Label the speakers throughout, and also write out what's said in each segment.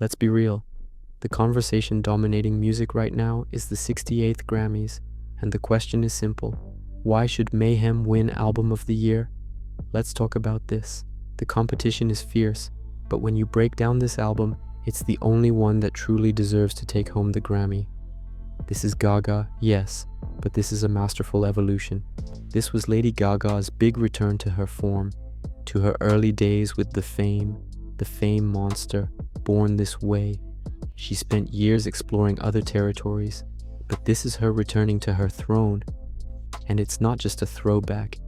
Speaker 1: Let's be real. The conversation dominating music right now is the 68th Grammys, and the question is simple. Why should Mayhem win Album of the Year? Let's talk about this. The competition is fierce, but when you break down this album, it's the only one that truly deserves to take home the Grammy. This is Gaga, yes, but this is a masterful evolution. This was Lady Gaga's big return to her form, to her early days with the fame monster, born this way. She spent years exploring other territories, but this is her returning to her throne. And it's not just a throwback.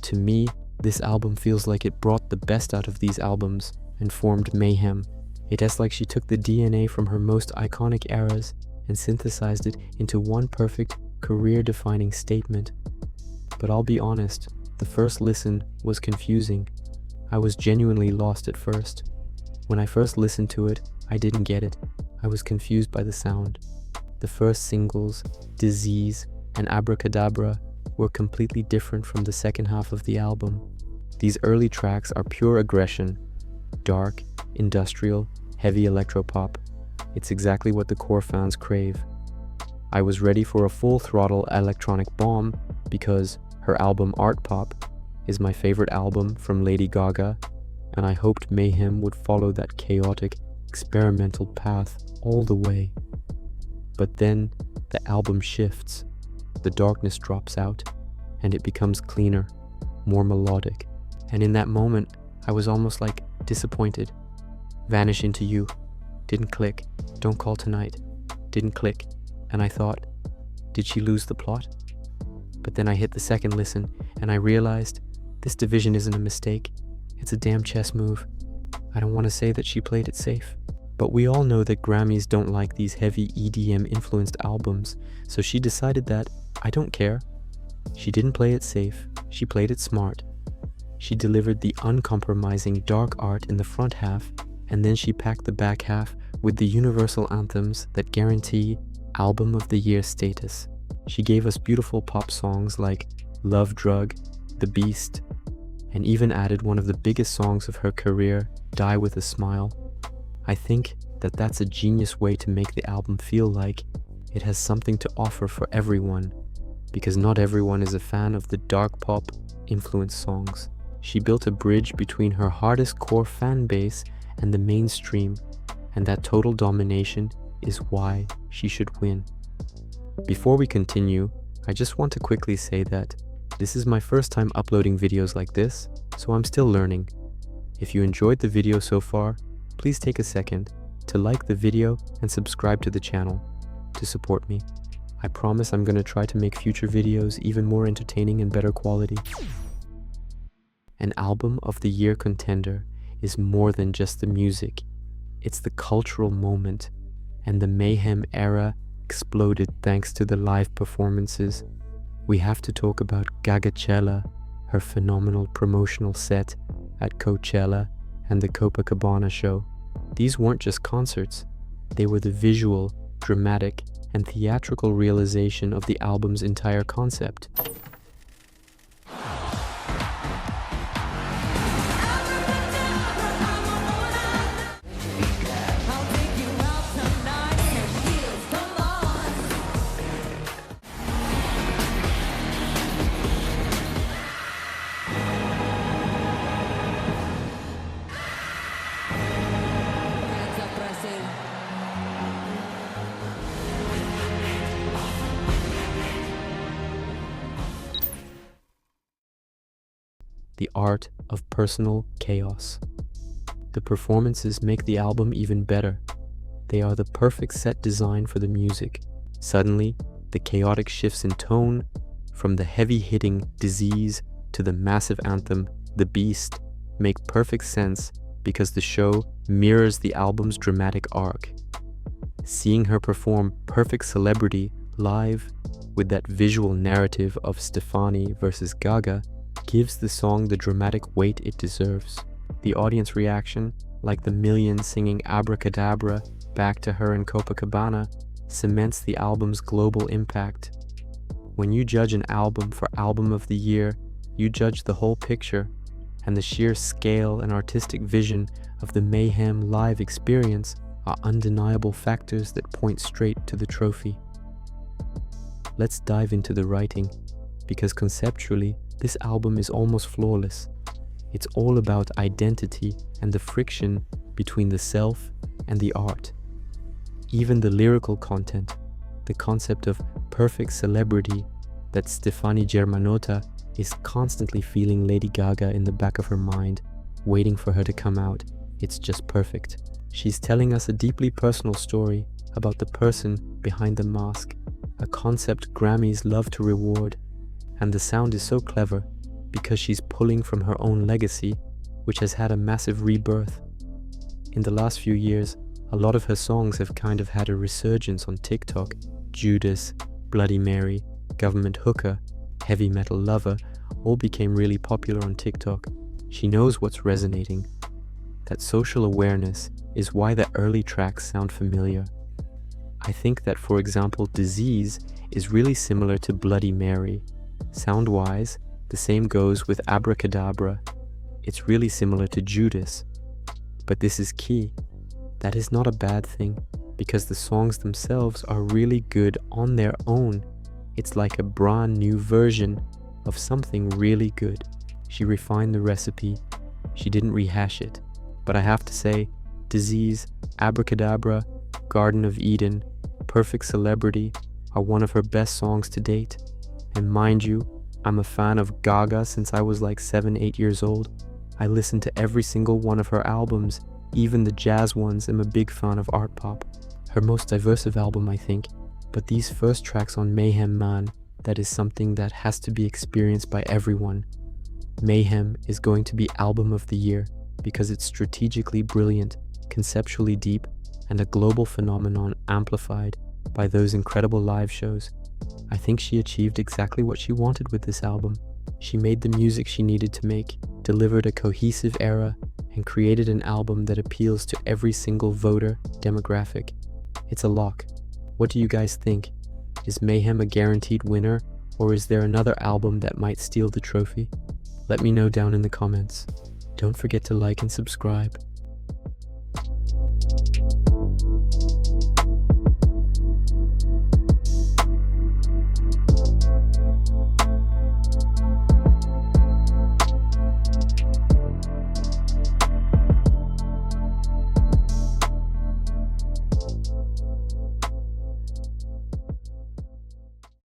Speaker 1: To me, this album feels like it brought the best out of these albums and formed Mayhem. It is like she took the DNA from her most iconic eras and synthesized it into one perfect, career-defining statement. But I'll be honest, the first listen was confusing. I was genuinely lost at first. When I first listened to it, I didn't get it. I was confused by the sound. The first singles, Disease and Abracadabra, were completely different from the second half of the album. These early tracks are pure aggression, dark, industrial, heavy electropop. It's exactly what the core fans crave. I was ready for a full-throttle electronic bomb because her album Art Pop is my favorite album from Lady Gaga, and I hoped Mayhem would follow that chaotic, experimental path all the way. But then the album shifts. The darkness drops out, and it becomes cleaner, more melodic. And in that moment, I was almost like disappointed. Vanish Into You, didn't click. Don't Call Tonight, didn't click. And I thought, did she lose the plot? But then I hit the second listen, and I realized this division isn't a mistake. It's a damn chess move. I don't want to say that she played it safe, but we all know that Grammys don't like these heavy EDM-influenced albums, so she decided that, I don't care. She didn't play it safe, she played it smart. She delivered the uncompromising dark art in the front half, and then she packed the back half with the universal anthems that guarantee Album of the Year status. She gave us beautiful pop songs like Love Drug, The Beast, and even added one of the biggest songs of her career, Die With a Smile. I think that that's a genius way to make the album feel like it has something to offer for everyone, because not everyone is a fan of the dark pop influenced songs. She built a bridge between her hardest core fan base and the mainstream, and that total domination is why she should win. Before we continue, I just want to quickly say that this is my first time uploading videos like this, so I'm still learning. If you enjoyed the video so far, please take a second to like the video and subscribe to the channel to support me. I promise I'm going to try to make future videos even more entertaining and better quality. An Album of the Year contender is more than just the music. It's the cultural moment, and the Mayhem era exploded thanks to the live performances. We have to talk about Gaga, her phenomenal promotional set at Coachella and the Copacabana show. These weren't just concerts, they were the visual, dramatic, and theatrical realization of the album's entire concept. The art of personal chaos. The performances make the album even better. They are the perfect set design for the music. Suddenly, the chaotic shifts in tone, from the heavy-hitting Disease to the massive anthem, The Beast, make perfect sense because the show mirrors the album's dramatic arc. Seeing her perform Perfect Celebrity live with that visual narrative of Stefani versus Gaga gives the song the dramatic weight it deserves. The audience reaction, like the millions singing Abracadabra back to her in Copacabana, cements the album's global impact. When you judge an album for Album of the Year, you judge the whole picture, and the sheer scale and artistic vision of the Mayhem live experience are undeniable factors that point straight to the trophy. Let's dive into the writing, because conceptually, this album is almost flawless. It's all about identity and the friction between the self and the art. Even the lyrical content, the concept of perfect celebrity that Stefani Germanotta is constantly feeling Lady Gaga in the back of her mind, waiting for her to come out. It's just perfect. She's telling us a deeply personal story about the person behind the mask, a concept Grammys love to reward. And the sound is so clever because she's pulling from her own legacy, which has had a massive rebirth. In the last few years, a lot of her songs have kind of had a resurgence on TikTok. Judas, Bloody Mary, Government Hooker, Heavy Metal Lover all became really popular on TikTok. She knows what's resonating. That social awareness is why the early tracks sound familiar. I think that, for example, Disease is really similar to Bloody Mary. Sound-wise, the same goes with Abracadabra. It's really similar to Judas. But this is key. That is not a bad thing, because the songs themselves are really good on their own. It's like a brand new version of something really good. She refined the recipe. She didn't rehash it. But I have to say, Disease, Abracadabra, Garden of Eden, Perfect Celebrity are one of her best songs to date. And mind you, I'm a fan of Gaga since I was like 7-8 years old. I listened to every single one of her albums, even the jazz ones. I'm a big fan of art pop. Her most diverse album, I think. But these first tracks on Mayhem, man, that is something that has to be experienced by everyone. Mayhem is going to be album of the year because it's strategically brilliant, conceptually deep, and a global phenomenon amplified by those incredible live shows. I think she achieved exactly what she wanted with this album. She made the music she needed to make, delivered a cohesive era, and created an album that appeals to every single voter demographic. It's a lock. What do you guys think? Is Mayhem a guaranteed winner, or is there another album that might steal the trophy? Let me know down in the comments. Don't forget to like and subscribe.